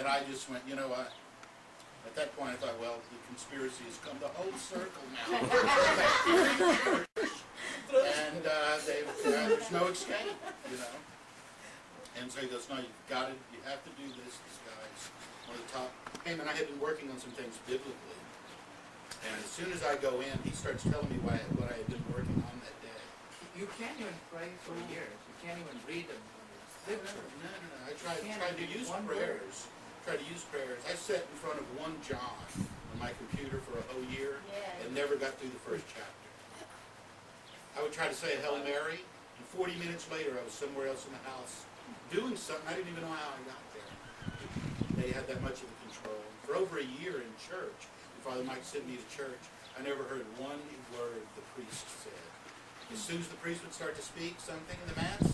And I just went, you know what? At that point I thought, well, the conspiracy has come the whole circle now. And there's no escape, you know. And so he goes, no, you have to do this. This guy's one of the top. Hey, man, I had been working on some things biblically. And as soon as I go in, he starts telling me what I had been working on that day. You can't even pray for years. You can't even read them. No. I tried to use prayers. I sat in front of 1 John on my computer for a whole year and never got through the first chapter. I would try to say a Hail Mary, and 40 minutes later I was somewhere else in the house doing something. I didn't even know how I got there. They had that much of the control. For over a year in church, Father Mike sent me to church, I never heard one word the priest said. As soon as the priest would start to speak something in the Mass,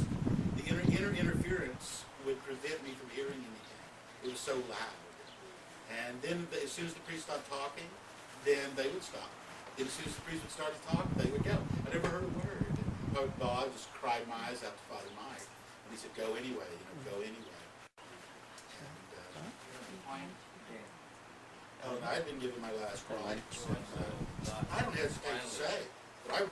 the interference would prevent me from hearing anything. It was so loud. And then as soon as the priest stopped talking, then they would stop. Then as soon as the priest would start to talk, they would go. I never heard a word. I just cried my eyes out to Father Mike. And he said, go anyway, go anyway. And I had been given my last rites. I don't hesitate to say, but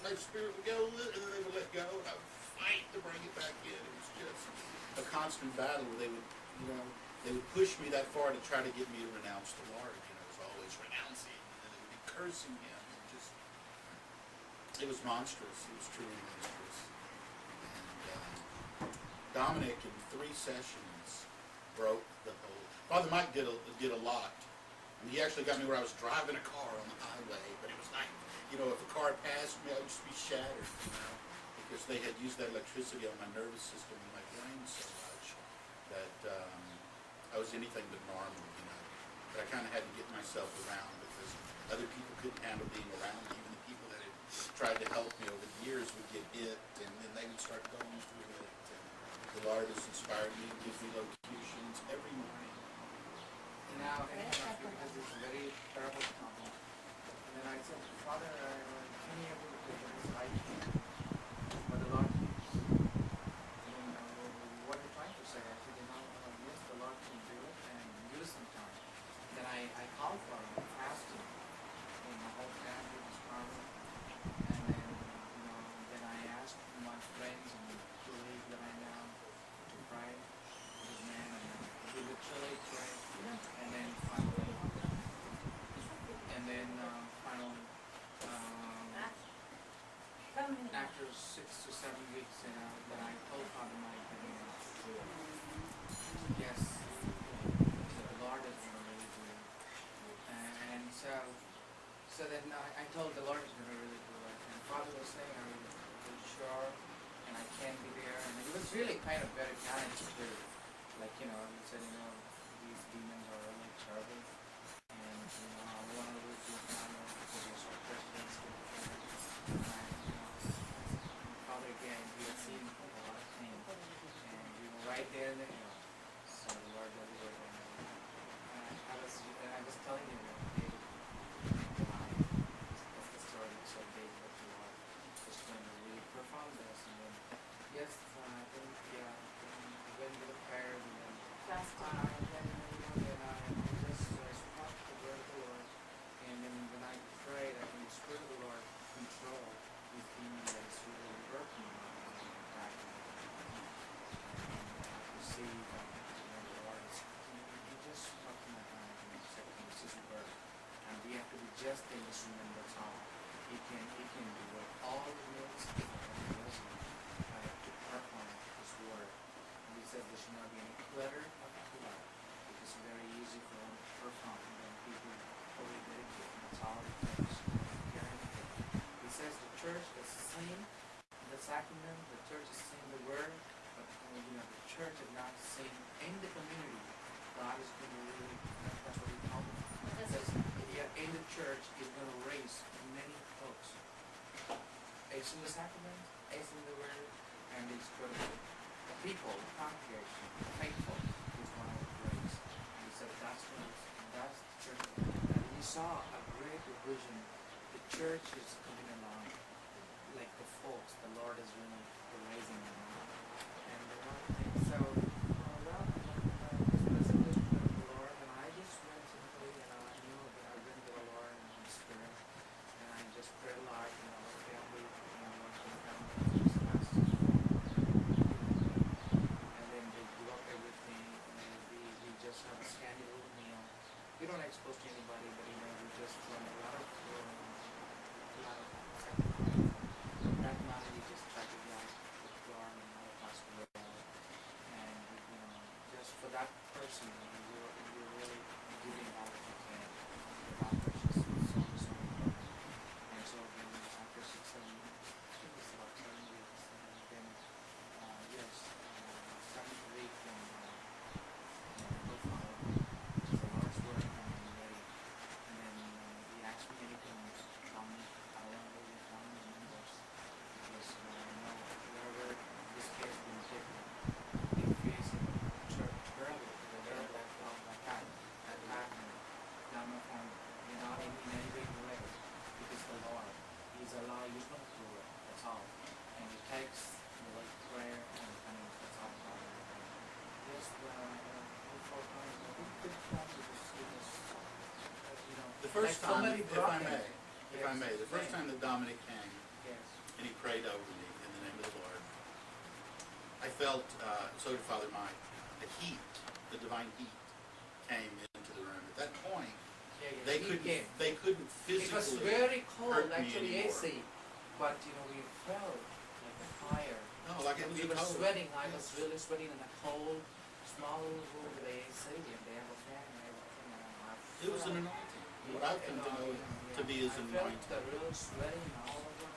my spirit would go, and then they would let go, and I would fight to bring it back in. It was just a constant battle where they would push me that far to try to get me to renounce the Lord. It was always renouncing, and they would be cursing him. It was monstrous. It was truly monstrous. And Dominic, in 3 sessions, broke the whole. Father Mike did a lot. And he actually got me where I was driving a car on the highway, but it was like, if a car passed me, I would just be shattered, because they had used that electricity on my nervous system and my brain so much that I was anything but normal, But I kind of had to get myself around because other people couldn't handle being around me. Even the people that had tried to help me over the years would get hit, and then they would start going through it. And the Lord has inspired me and gives me locutions every morning. Now, because it's a very terrible problem. And then I said, Father, can you ever do this? I can't. But the Lord keeps. What are you trying to say? I said, yes, the Lord can do it and use some time. Then I called for fasting. And my whole family was problem. And then I asked my friends and colleagues that I know to pray. This man, and we literally pray. And then finally, after 6 to 7 weeks, then I told Father Mike that yes, the Lord is going to really do it. And so then I told the Lord is going to really do it. And Father was saying, are you really sure? And I can be there. And it was really kind of very challenging to, he said, these demons are really terrible, and one of those who because you're so president, Father again, we have seen a lot of pain, and we were right there, so the Lord delivered, and I was telling you that David, that's the story of David, that the Lord was going to really perform this, and then yes, I think I went to the prayer, and then last time, then I just spoke the word of the Lord, and then when I prayed, I can the Spirit of the Lord control these demons that is really working on back and receive the Lord is he just talked to my mind and said this is word, and we have to be just in this room, that's all. He can do it. All the notes to perform this word. He said there should not be any clutter of blood. It's very easy for them to perform when people fully dedicate. That's all it takes. He says the church is sing the sacrament, the church is sing the word, but the church is not sing in the community. God is going to really, that's what he called it. He says, in the church is going to raise many folks. It's in the sacrament, it's in the word, and it's going to the people, the congregation, the faithful is going to raise. And he said that's the church. And he saw a great vision. The church is coming along like the folks. The Lord is really raising them. And so, just have a scanty little meal. We don't expose to anybody, but you know, we just run a lot of sacrifice. That night we just try to get the floor and all of us to go out. And you know, just for that person, you know, you're really giving all that you can. That person is so important. And so then after 6-7 weeks, I think it's about 7 weeks, and then yes, 7th week and profile. So the Lord's work and I'm ready. And then he asked me many times, tell me how long will you tell me the numbers? Because I know wherever this case has been taken, if he is in church early, like that happened. Now my friend, you're not in any big way, because the Lord, He's allowed you to do it, that's all. And it takes the like prayer and that's all about it. Just before coming, we could try to just see this, you know. The first like time, somebody if brought I him. may, if I may, the first Yes. time that Dominic came Yes. and he prayed over me in the name of the Lord, I felt, so did Father Mike, the heat, the divine heat came into the room. At that point, they couldn't It was physically very cold, hurt me actually anymore. AC, but you know, we felt like a fire. No, like it was We a were cold. sweating, I Yes. was really sweating in a cold, small little room with AC, and they have a fan and everything, and I It was an felt- anointing. What I've come to know to be is I anointing. felt the real sweating all over,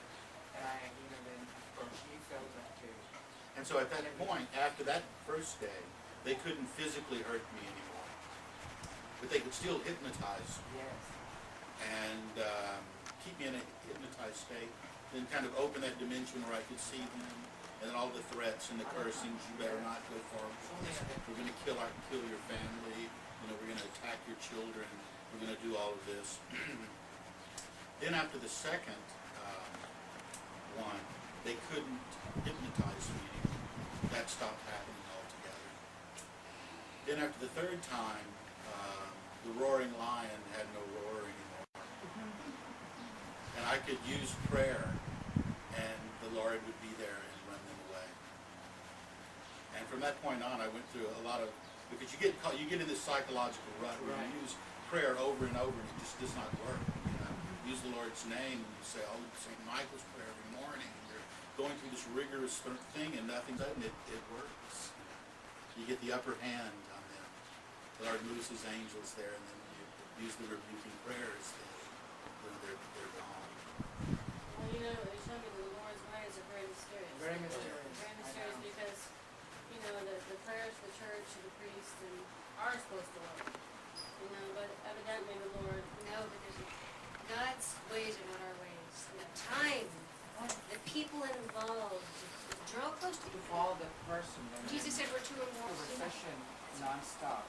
and I, you know, then she felt that too. And so at that point, after that first day, they couldn't physically hurt me anymore. But they could still hypnotize Yes. and keep me in a hypnotized state, then kind of open that dimension where I could see them, and then all the threats and the cursings, you better not go far with this, we're going to kill your family, you know, we're going to attack your children, we're going to do all of this. Then after the second one, they couldn't hypnotize me anymore. That stopped happening altogether. Then after the third time, the roaring lion had no roar anymore. And I could use prayer, and the Lord would be there and run them away. And from that point on, I went through a lot of, because you get in this psychological rut where Right. you use prayer over and over, and it just does not work. You know, use the Lord's name, and you say, "Oh, St. Michael's prayer every morning." And you're going through this rigorous thing, and nothing's done. It works. You get the upper hand on them. The Lord moves His angels there, and then you use the rebuking prayers. They're gone. Well, you know, they show me the Lord's ways are very mysterious. Very mysterious. Very I mysterious know. because, you know, the prayers of the church and the priest and are supposed to work. You know, but evidently the Lord, No, because God's ways are not our ways. And the time, the people involved, draw close to To God. follow the person. Jesus said we're two or more. Conversation nonstop.